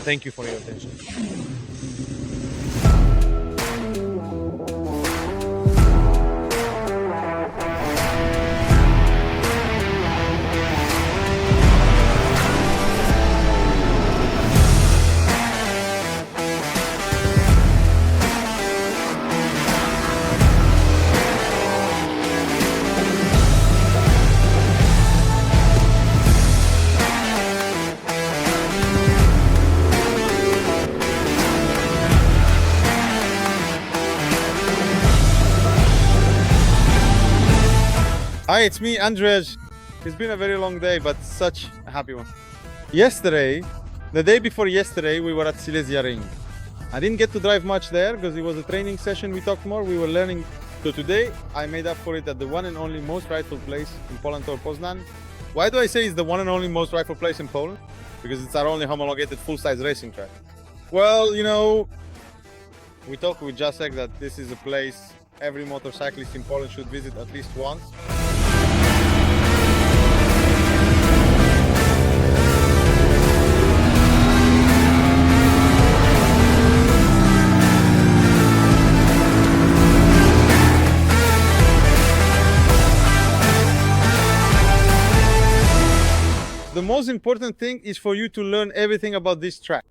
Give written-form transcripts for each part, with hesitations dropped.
Thank you for your attention. Hi, it's me, Andrzej. It's been a very long day, but such a happy one. Yesterday, the day before yesterday, we were at Silesia Ring. I didn't get to drive much there because it was a training session. We talked more, we were learning. So today, I made up for it at the one and only most rightful place in Poland, Tor Poznań. Why do I say it's the one and only most rightful place in Poland? Because it's our only homologated full-size racing track. Well, you know, we talked with Jacek that this is a place every motorcyclist in Poland should visit at least once. The most important thing is for you to learn everything about this track.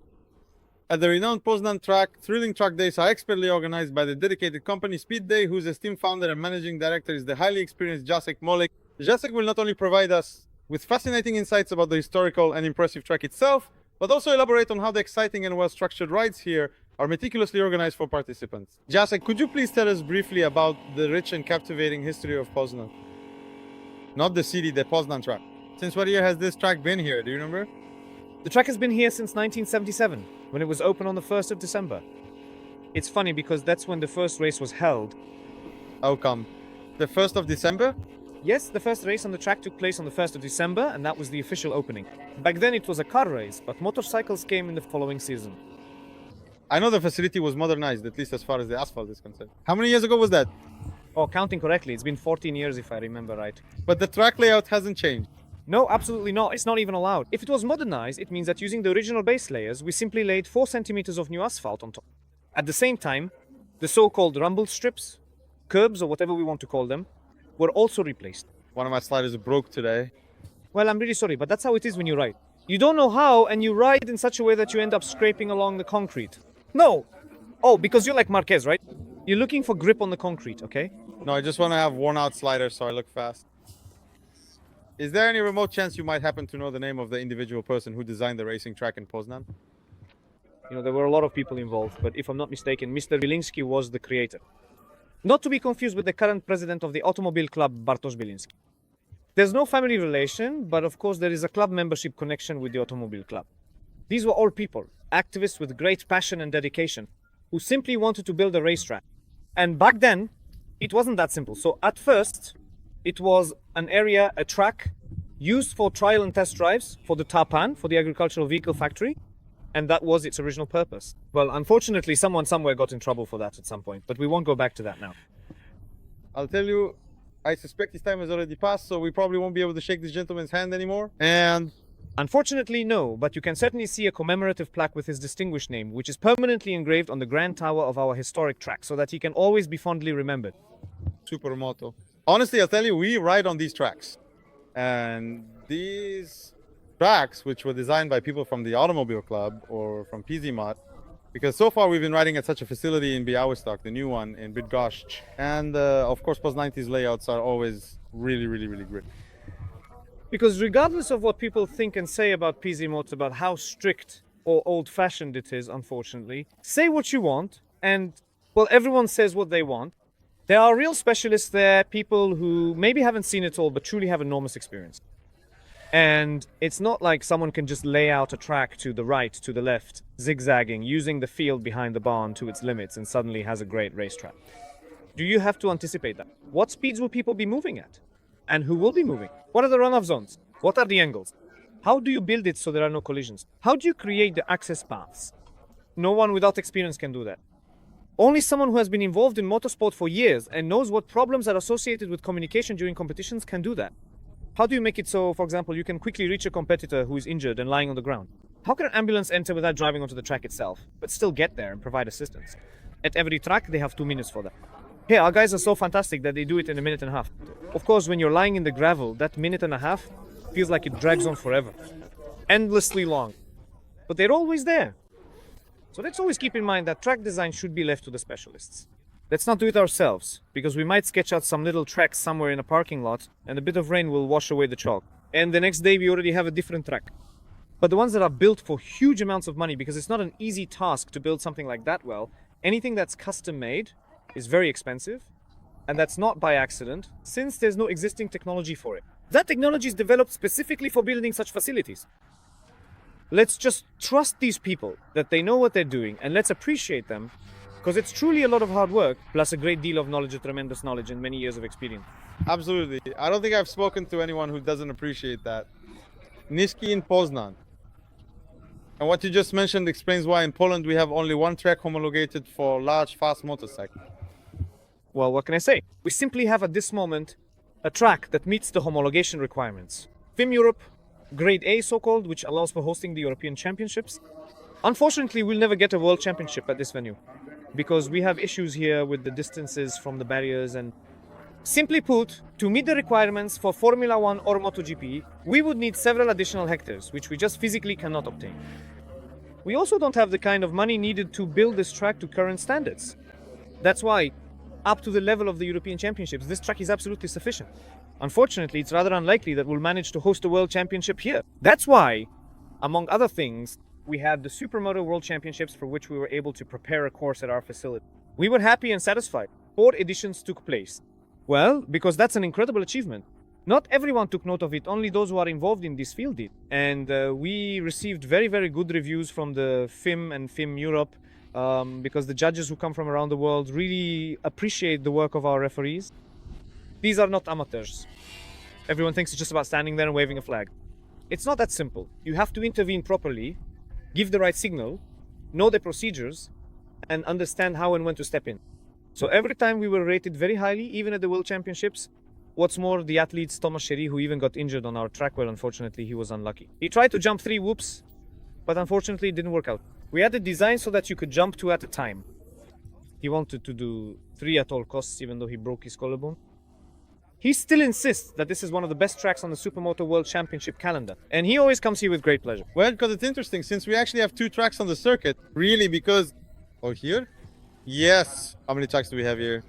At the renowned Poznan track, thrilling track days are expertly organized by the dedicated company Speed Day, whose esteemed founder and managing director is the highly experienced Jacek Molik. Jacek will not only provide us with fascinating insights about the historical and impressive track itself, but also elaborate on how the exciting and well-structured rides here are meticulously organized for participants. Jacek, could you please tell us briefly about the rich and captivating history of Poznan? Not the city, the Poznan track. Since what year has this track been here? Do you remember? The track has been here since 1977, when it was open on the 1st of December. It's funny because that's when the first race was held. How come? The 1st of December? Yes, the first race on the track took place on the 1st of December, and that was the official opening. Back then it was a car race, but motorcycles came in the following season. I know the facility was modernized, at least as far as the asphalt is concerned. How many years ago was that? Oh, counting correctly, it's been 14 years if I remember right. But the track layout hasn't changed. No, absolutely not. It's not even allowed. If it was modernized, it means that using the original base layers, we simply laid 4 centimeters of new asphalt on top. At the same time, the so-called rumble strips, curbs or whatever we want to call them, were also replaced. One of my sliders broke today. Well, I'm really sorry, but that's how it is when you ride. You don't know how, and you ride in such a way that you end up scraping along the concrete. No! Oh, because you're like Marquez, right? You're looking for grip on the concrete, okay? No, I just want to have worn-out sliders so I look fast. Is there any remote chance you might happen to know the name of the individual person who designed the racing track in Poznan? You know, there were a lot of people involved, but if I'm not mistaken, Mr. Wilinski was the creator. Not to be confused with the current president of the Automobile Club, Bartosz Wilinski. There's no family relation, but of course there is a club membership connection with the Automobile Club. These were all people, activists with great passion and dedication, who simply wanted to build a racetrack. And back then, it wasn't that simple. So at first, it was an area, a track, used for trial and test drives for the Tarpan, for the agricultural vehicle factory, and that was its original purpose. Well, unfortunately, someone somewhere got in trouble for that at some point, but we won't go back to that now. I'll tell you, I suspect his time has already passed, so we probably won't be able to shake this gentleman's hand anymore. And Unfortunately, no, but you can certainly see a commemorative plaque with his distinguished name, which is permanently engraved on the grand tower of our historic track, so that he can always be fondly remembered. Supermoto. Honestly, I'll tell you, we ride on these tracks. And these tracks, which were designed by people from the Automobile Club or from PZMod, because so far we've been riding at such a facility in Białystok, the new one in Bydgoszcz. And of course, Poznań's layouts are always really, really, really great. Because regardless of what people think and say about PZMod, about how strict or old-fashioned it is, unfortunately, say what you want, and, well, everyone says what they want. There are real specialists there, people who maybe haven't seen it all, but truly have enormous experience. And it's not like someone can just lay out a track to the right, to the left, zigzagging, using the field behind the barn to its limits, and suddenly has a great racetrack. Do you have to anticipate that? What speeds will people be moving at? And who will be moving? What are the runoff zones? What are the angles? How do you build it so there are no collisions? How do you create the access paths? No one without experience can do that. Only someone who has been involved in motorsport for years and knows what problems are associated with communication during competitions can do that. How do you make it so, for example, you can quickly reach a competitor who is injured and lying on the ground? How can an ambulance enter without driving onto the track itself, but still get there and provide assistance? At every track, they have 2 minutes for that. Hey, our guys are so fantastic that they do it in a minute and a half. Of course, when you're lying in the gravel, that minute and a half feels like it drags on forever. Endlessly long. But they're always there. So let's always keep in mind that track design should be left to the specialists. Let's not do it ourselves, because we might sketch out some little tracks somewhere in a parking lot, and a bit of rain will wash away the chalk. And the next day we already have a different track. But the ones that are built for huge amounts of money, because it's not an easy task to build something like that well, anything that's custom made is very expensive, and that's not by accident, since there's no existing technology for it. That technology is developed specifically for building such facilities. Let's just trust these people that they know what they're doing, and let's appreciate them, because it's truly a lot of hard work, plus a great deal of knowledge, a tremendous knowledge, and many years of experience. Absolutely. I don't think I've spoken to anyone who doesn't appreciate that. Niski in Poznan. And what you just mentioned explains why in Poland we have only one track homologated for large, fast motorcycles. Well, what can I say? We simply have at this moment a track that meets the homologation requirements. FIM Europe, Grade A so-called, which allows for hosting the European Championships. Unfortunately, we'll never get a World Championship at this venue, because we have issues here with the distances from the barriers, and simply put, to meet the requirements for Formula 1 or MotoGP, we would need several additional hectares, which we just physically cannot obtain. We also don't have the kind of money needed to build this track to current standards. That's why, up to the level of the European Championships, this track is absolutely sufficient. Unfortunately, it's rather unlikely that we'll manage to host a World Championship here. That's why, among other things, we had the Supermoto World Championships, for which we were able to prepare a course at our facility. We were happy and satisfied. 4 editions took place. Well, because that's an incredible achievement. Not everyone took note of it, only those who are involved in this field did. And we received very, very good reviews from the FIM and FIM Europe, because the judges who come from around the world really appreciate the work of our referees. These are not amateurs. Everyone thinks it's just about standing there and waving a flag. It's not that simple. You have to intervene properly, give the right signal, know the procedures, and understand how and when to step in. So every time we were rated very highly, even at the World Championships. What's more, the athletes Thomas Sherry, who even got injured on our track, well, unfortunately, he was unlucky. He tried to jump 3 whoops, but unfortunately it didn't work out. We had it designed so that you could jump 2 at a time. He wanted to do 3 at all costs, even though he broke his collarbone. He still insists that this is one of the best tracks on the Supermoto World Championship calendar, and he always comes here with great pleasure. Well, because it's interesting, since we actually have 2 tracks on the circuit, really, because... Oh, here? Yes. How many tracks do we have here?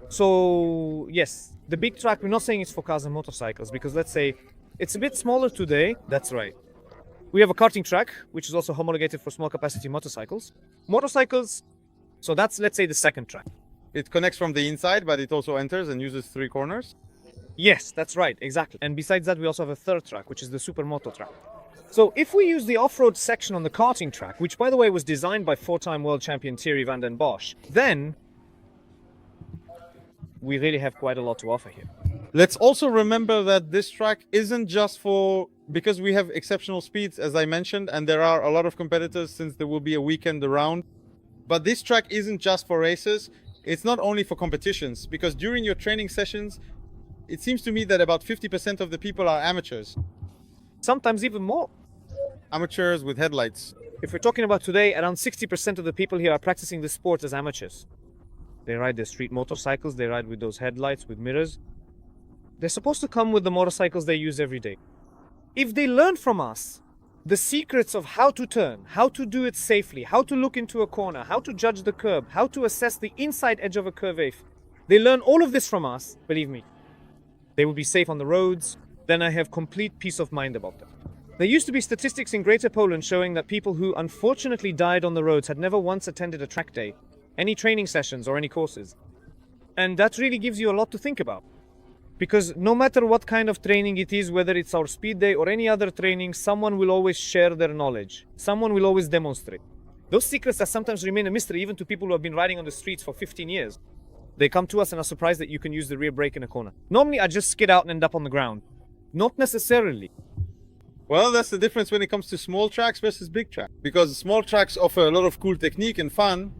So, yes, the big track, we're not saying it's for cars and motorcycles, because let's say it's a bit smaller today. That's right. We have a karting track, which is also homologated for small capacity motorcycles. Motorcycles, so that's, let's say, the second track. It connects from the inside, but it also enters and uses 3 corners. Yes, that's right, exactly. And besides that, we also have a third track, which is the Supermoto track. So if we use the off-road section on the karting track, which by the way was designed by 4-time world champion Thierry van den Bosch, then we really have quite a lot to offer here. Let's also remember that this track isn't just for... Because we have exceptional speeds, as I mentioned, and there are a lot of competitors since there will be a weekend around. But this track isn't just for races. It's not only for competitions, because during your training sessions, it seems to me that about 50% of the people are amateurs. Sometimes even more. Amateurs with headlights. If we're talking about today, around 60% of the people here are practicing the sport as amateurs. They ride their street motorcycles, they ride with those headlights, with mirrors. They're supposed to come with the motorcycles they use every day. If they learn from us the secrets of how to turn, how to do it safely, how to look into a corner, how to judge the curb, how to assess the inside edge of a curve, if they learn all of this from us, believe me, they will be safe on the roads. Then I have complete peace of mind about them. There used to be statistics in Greater Poland showing that people who unfortunately died on the roads had never once attended a track day, any training sessions or any courses. And that really gives you a lot to think about. Because no matter what kind of training it is, whether it's our speed day or any other training, someone will always share their knowledge. Someone will always demonstrate. Those secrets that sometimes remain a mystery even to people who have been riding on the streets for 15 years. They come to us and are surprised that you can use the rear brake in a corner. Normally I just skid out and end up on the ground. Not necessarily. Well, that's the difference when it comes to small tracks versus big tracks. Because small tracks offer a lot of cool technique and fun,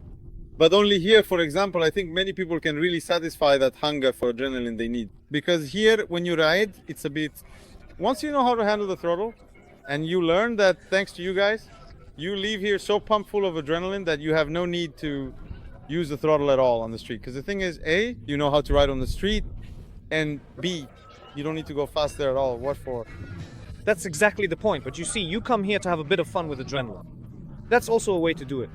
but only here, for example, I think many people can really satisfy that hunger for adrenaline they need. Because here, when you ride, it's a bit... Once you know how to handle the throttle, And you learn that thanks to you guys, you leave here so pumped full of adrenaline that you have no need to use the throttle at all on the street. Because the thing is, A, you know how to ride on the street, and B, you don't need to go fast there at all. What for? That's exactly the point. But you see, you come here to have a bit of fun with adrenaline. That's also a way to do it.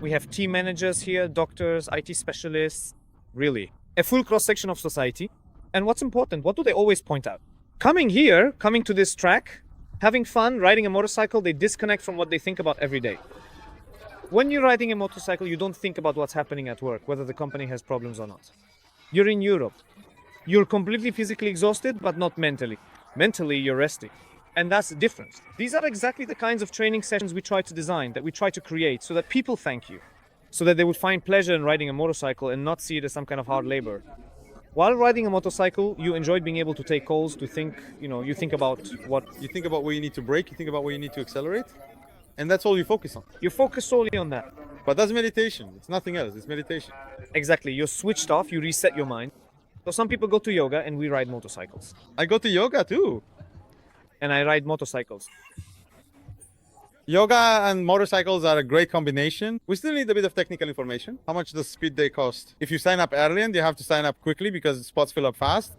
We have team managers here, doctors, IT specialists, really. A full cross-section of society. And what's important, what do they always point out? Coming here, coming to this track, having fun, riding a motorcycle, they disconnect from what they think about every day. When you're riding a motorcycle, you don't think about what's happening at work, whether the company has problems or not. You're in Europe. You're completely physically exhausted, but not mentally. Mentally, you're resting. And that's the difference. These are exactly the kinds of training sessions we try to design, that we try to create, so that people thank you. So that they would find pleasure in riding a motorcycle and not see it as some kind of hard labor. While riding a motorcycle, you enjoy being able to take calls, to think, you think about what... You think about where you need to brake, you think about where you need to accelerate, and that's all you focus on. You focus solely on that. But that's meditation. It's nothing else. It's meditation. Exactly. You're switched off, you reset your mind. So some people go to yoga and we ride motorcycles. I go to yoga too. And I ride motorcycles. Yoga and motorcycles are a great combination. We still need a bit of technical information. How much does speed day cost? If you sign up early, and you have to sign up quickly because spots fill up fast.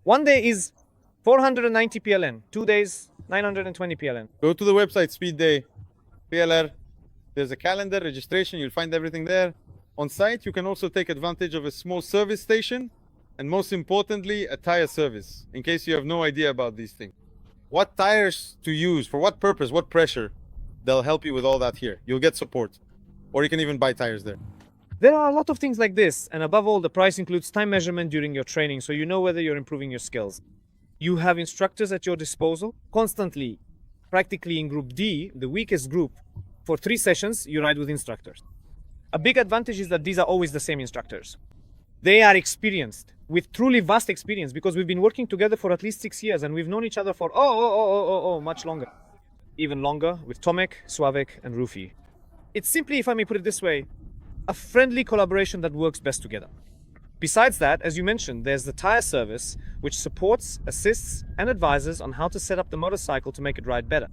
1 day is 490 PLN. 2 days, 920 PLN. Go to the website, Speed Day, PLR. There's a calendar, registration. You'll find everything there. On site, you can also take advantage of a small service station. And most importantly, a tire service, in case you have no idea about these things. What tires to use, for what purpose, what pressure. They'll help you with all that here. You'll get support. Or you can even buy tires there. There are a lot of things like this. And above all, the price includes time measurement during your training, so you know whether you're improving your skills. You have instructors at your disposal, constantly, practically in Group D, the weakest group. For 3 sessions, you ride with instructors. A big advantage is that these are always the same instructors. They are experienced, with truly vast experience, because we've been working together for at least 6 years, and we've known each other for much longer. Even longer with Tomek, Sławek, and Rufi. It's simply, if I may put it this way, a friendly collaboration that works best together. Besides that, as you mentioned, there's the tire service, which supports, assists, and advises on how to set up the motorcycle to make it ride better.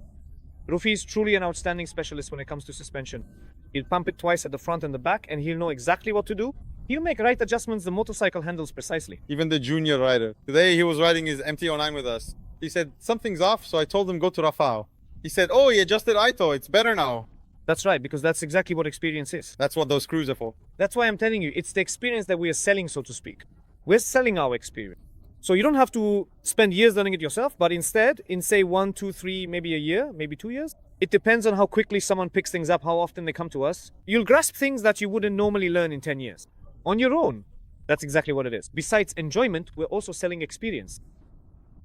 Rufi is truly an outstanding specialist when it comes to suspension. He'll pump it twice at the front and the back, and he'll know exactly what to do. He'll make right adjustments the motorcycle handles precisely. Even the junior rider. Today he was riding his MT-09 with us. He said, something's off, so I told him go to Rafał. He said, oh, he adjusted ITO, it's better now. That's right, because that's exactly what experience is. That's what those screws are for. That's why I'm telling you, it's the experience that we are selling, so to speak. We're selling our experience. So you don't have to spend years learning it yourself, but instead, in say 1, 2, 3, maybe a year, maybe 2 years, it depends on how quickly someone picks things up, how often they come to us. You'll grasp things that you wouldn't normally learn in 10 years. On your own. That's exactly what it is. Besides enjoyment, we're also selling experience.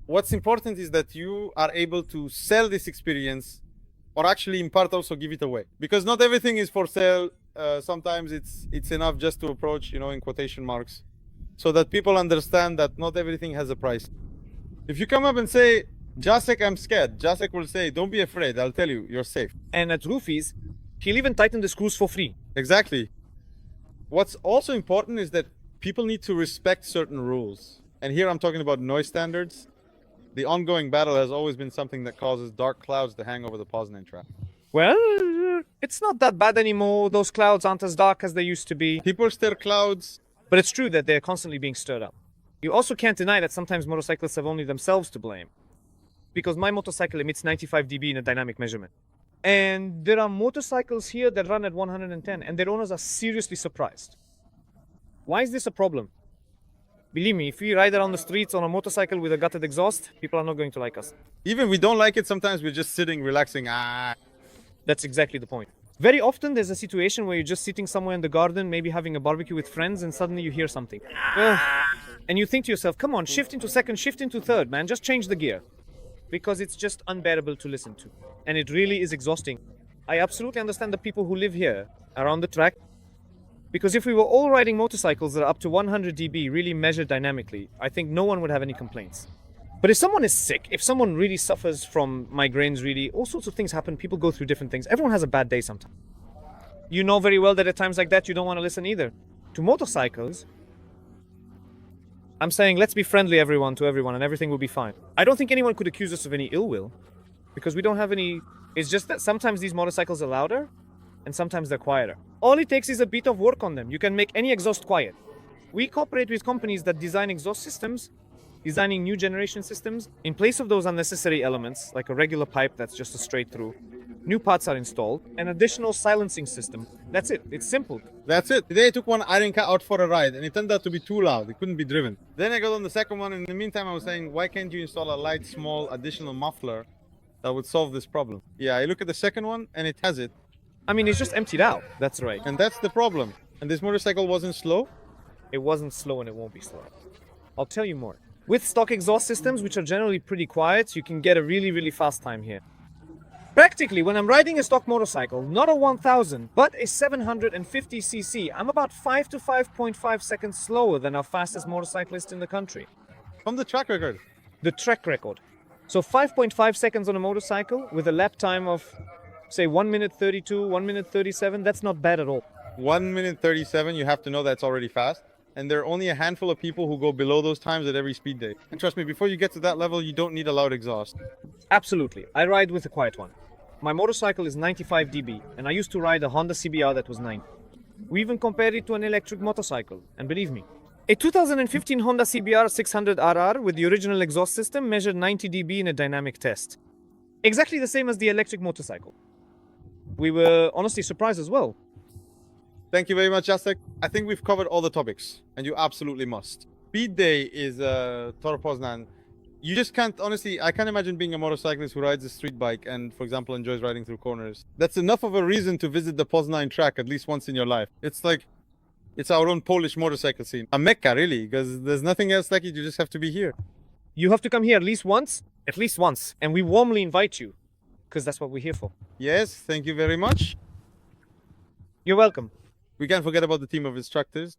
What's important is that you are able to sell this experience, or actually in part also give it away. Because not everything is for sale. Sometimes it's enough just to approach, in quotation marks, so that people understand that not everything has a price. If you come up and say, Jacek, I'm scared, Jacek will say, don't be afraid, I'll tell you, you're safe. And at Rufi's, he'll even tighten the screws for free. Exactly. What's also important is that people need to respect certain rules. And here I'm talking about noise standards. The ongoing battle has always been something that causes dark clouds to hang over the Poznan track. Well, it's not that bad anymore. Those clouds aren't as dark as they used to be. People stir clouds. But it's true that they're constantly being stirred up. You also can't deny that sometimes motorcyclists have only themselves to blame. Because my motorcycle emits 95 dB in a dynamic measurement. And there are motorcycles here that run at 110, and their owners are seriously surprised. Why is this a problem? Believe me, if we ride around the streets on a motorcycle with a gutted exhaust, people are not going to like us. Even we don't like it, sometimes we're just sitting, relaxing. That's exactly the point. Very often there's a situation where you're just sitting somewhere in the garden, maybe having a barbecue with friends, and suddenly you hear something. And you think to yourself, come on, shift into second, shift into third, man, just change the gear. Because it's just unbearable to listen to. And it really is exhausting. I absolutely understand the people who live here, around the track. Because if we were all riding motorcycles that are up to 100 dB, really measured dynamically, I think no one would have any complaints. But if someone is sick, if someone really suffers from migraines, really, all sorts of things happen, people go through different things. Everyone has a bad day sometimes. You know very well that at times like that, you don't want to listen either. To motorcycles, I'm saying let's be friendly everyone to everyone and everything will be fine. I don't think anyone could accuse us of any ill will. because we don't have any. It's just that sometimes these motorcycles are louder and sometimes they're quieter. All it takes is a bit of work on them. You can make any exhaust quiet. We cooperate with companies that design exhaust systems, designing new generation systems. In place of those unnecessary elements, like a regular pipe that's just a straight through, new parts are installed, an additional silencing system. That's it. It's simple. That's it. Today I took one Iron Cat out for a ride and it turned out to be too loud. It couldn't be driven. Then I got on the second one and in the meantime I was saying, why can't you install a light, small, additional muffler that would solve this problem? Yeah, I look at the second one and it has it. I mean, it's just emptied out. That's right. And that's the problem. And this motorcycle wasn't slow. It wasn't slow and it won't be slow. I'll tell you more. With stock exhaust systems, which are generally pretty quiet, you can get a really, really fast time here. Practically, when I'm riding a stock motorcycle, not a 1000, but a 750cc, I'm about 5 to 5.5 seconds slower than our fastest motorcyclist in the country. From the track record. The track record. So 5.5 seconds on a motorcycle with a lap time of, say, 1 minute 32, 1 minute 37, that's not bad at all. 1 minute 37, you have to know that's already fast. And there are only a handful of people who go below those times at every speed day. And trust me, before you get to that level, you don't need a loud exhaust. Absolutely. I ride with a quiet one. My motorcycle is 95 dB, and I used to ride a Honda CBR that was 90. We even compared it to an electric motorcycle, and believe me, a 2015 Honda CBR 600RR with the original exhaust system measured 90 dB in a dynamic test. Exactly the same as the electric motorcycle. We were honestly surprised as well. Thank you very much, Jacek. I think we've covered all the topics, and you absolutely must. Speed day is Tor Poznań. You just can't, honestly, I can't imagine being a motorcyclist who rides a street bike and, for example, enjoys riding through corners. That's enough of a reason to visit the Poznan track at least once in your life. It's like, it's our own Polish motorcycle scene. A mecca, really, because there's nothing else like it. You just have to be here. You have to come here at least once, and we warmly invite you, because that's what we're here for. Yes, thank you very much. You're welcome. We can't forget about the team of instructors.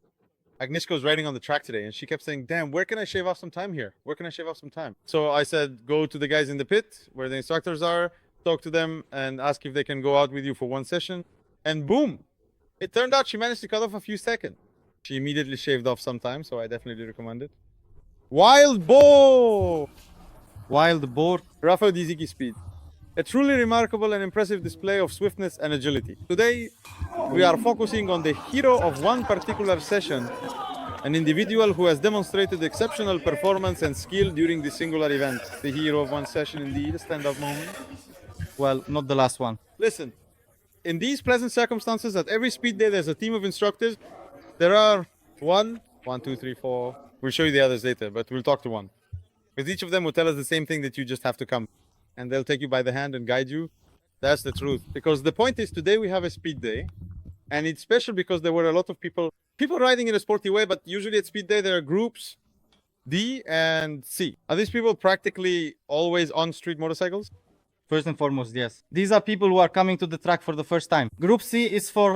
Agnieszka was riding on the track today and she kept saying, damn, where can I shave off some time here? Where can I shave off some time? So I said, go to the guys in the pit where the instructors are, talk to them and ask if they can go out with you for one session. And boom, it turned out she managed to cut off a few seconds. She immediately shaved off some time, so I definitely recommend it. Wild Boar! Wild Boar. Rafael Diziki speed. A truly remarkable and impressive display of swiftness and agility. Today, we are focusing on the hero of one particular session, an individual who has demonstrated exceptional performance and skill during this singular event. The hero of one session indeed, a stand-up moment. Well, not the last one. Listen, in these present circumstances, at every speed day, there's a team of instructors. There are one, two, three, four. We'll show you the others later, but we'll talk to one. Because each of them will tell us the same thing, that you just have to come. And they'll take you by the hand and guide you. That's the truth. Because the point is, today we have a speed day. And it's special because there were a lot of people riding in a sporty way, but usually at speed day there are groups D and C. Are these people practically always on street motorcycles? First and foremost, yes. These are people who are coming to the track for the first time. Group C is for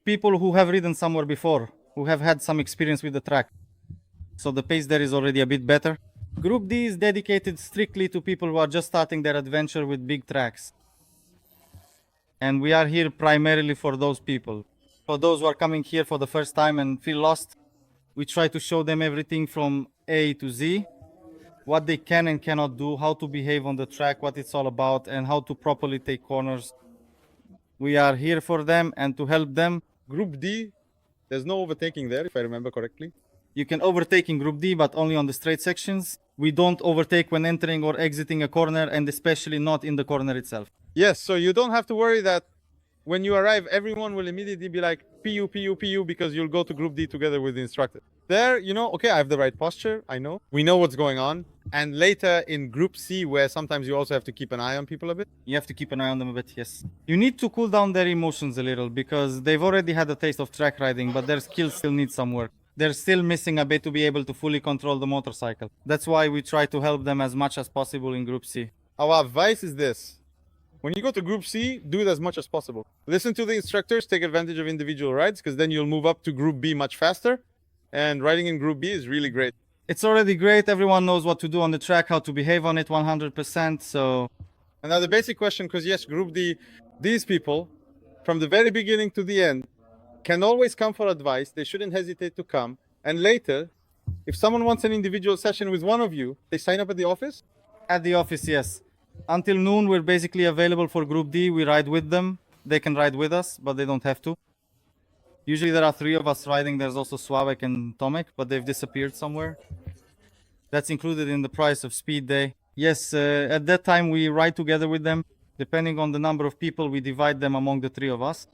people who have ridden somewhere before, who have had some experience with the track. So the pace there is already a bit better. Group D is dedicated strictly to people who are just starting their adventure with big tracks. And we are here primarily for those people. For those who are coming here for the first time and feel lost, we try to show them everything from A to Z, what they can and cannot do, how to behave on the track, what it's all about, and how to properly take corners. We are here for them and to help them. Group D, there's no overtaking there, if I remember correctly. You can overtake in Group D, but only on the straight sections. We don't overtake when entering or exiting a corner, and especially not in the corner itself. Yes, so you don't have to worry that when you arrive, everyone will immediately be like, PU, PU, PU, because you'll go to Group D together with the instructor. There, you know, okay, I have the right posture, I know. We know what's going on. And later in Group C, where sometimes you also have to keep an eye on people a bit. You have to keep an eye on them a bit, yes. You need to cool down their emotions a little, because they've already had a taste of track riding, but their skills still need some work. They're still missing a bit to be able to fully control the motorcycle. That's why we try to help them as much as possible in Group C. Our advice is this. When you go to Group C, do it as much as possible. Listen to the instructors, take advantage of individual rides, because then you'll move up to Group B much faster. And riding in Group B is really great. It's already great. Everyone knows what to do on the track, how to behave on it 100%, so... And now the basic question, because yes, Group D, these people, from the very beginning to the end, can always come for advice. They shouldn't hesitate to come. And later, if someone wants an individual session with one of you, they sign up at the office? At the office, yes. Until noon, we're basically available for Group D. We ride with them. They can ride with us, but they don't have to. Usually there are 3 of us riding. There's also Sławek and Tomek, but they've disappeared somewhere. That's included in the price of Speed Day. Yes, at that time we ride together with them. Depending on the number of people, we divide them among the 3 of us.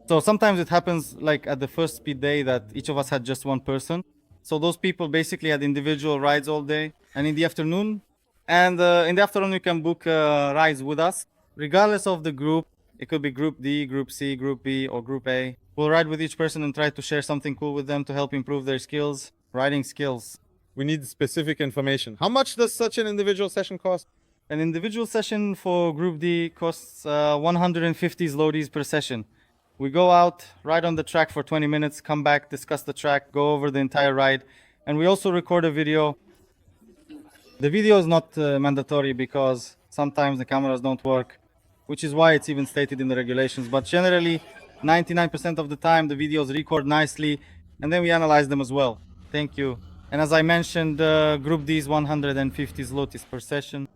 So sometimes it happens like at the first Speed Day that each of us had just 1 person. So those people basically had individual rides all day and in the afternoon. And in the afternoon you can book rides with us, regardless of the group. It could be Group D, Group C, Group B, or Group A. We'll ride with each person and try to share something cool with them to help improve their skills, riding skills. We need specific information. How much does such an individual session cost? An individual session for Group D costs 150 zlotys per session. We go out, ride on the track for 20 minutes, come back, discuss the track, go over the entire ride, and we also record a video. The video is not mandatory because sometimes the cameras don't work, which is why it's even stated in the regulations. But generally, 99% of the time, the videos record nicely, and then we analyze them as well. Thank you. And as I mentioned, Group D is 150 zlotys per session.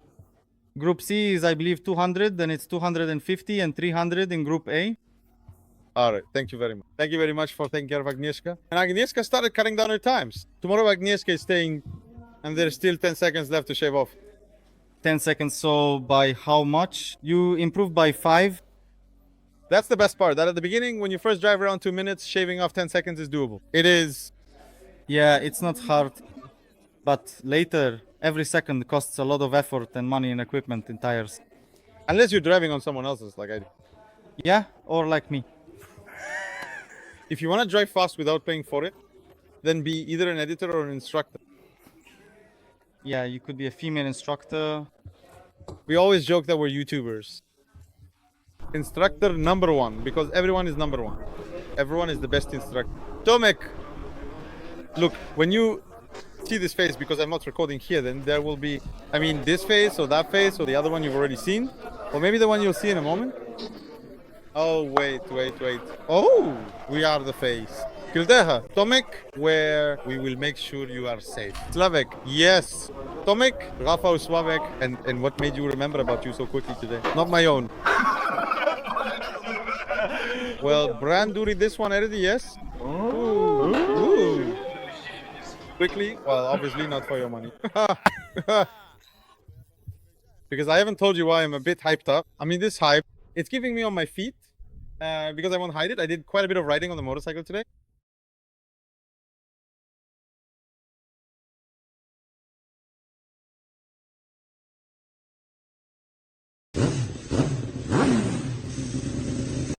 Group C is, I believe, 200, then it's 250 and 300 in Group A. All right, thank you very much. Thank you very much for taking care of Agnieszka. And Agnieszka started cutting down her times. Tomorrow Agnieszka is staying, and there's still 10 seconds left to shave off. 10 seconds, so by how much? You improved by 5. That's the best part, that at the beginning, when you first drive around 2 minutes, shaving off 10 seconds is doable. It is. Yeah, it's not hard, but later, every second costs a lot of effort and money and equipment in tires. Unless you're driving on someone else's, like I do. Yeah, or like me. If you want to drive fast without paying for it, then be either an editor or an instructor. Yeah, you could be a female instructor. We always joke that we're YouTubers. Instructor number 1, because everyone is number 1. Everyone is the best instructor. Tomek! Look, when you see this face, because I'm not recording here, then there will be, I mean, this face or that face or the other one you've already seen, or maybe the one you'll see in a moment. Oh, wait. Oh, we are the face. Kildeha, Tomek, where we will make sure you are safe. Slavek, yes. Tomek, Rafał, Sławek, and what made you remember about you so quickly today? Not my own. Well, Branduri, this one already, yes. Ooh. Quickly, well, obviously not for your money. Because I haven't told you why I'm a bit hyped up. I mean, this hype, it's giving me on my feet because I won't hide it. I did quite a bit of riding on the motorcycle today.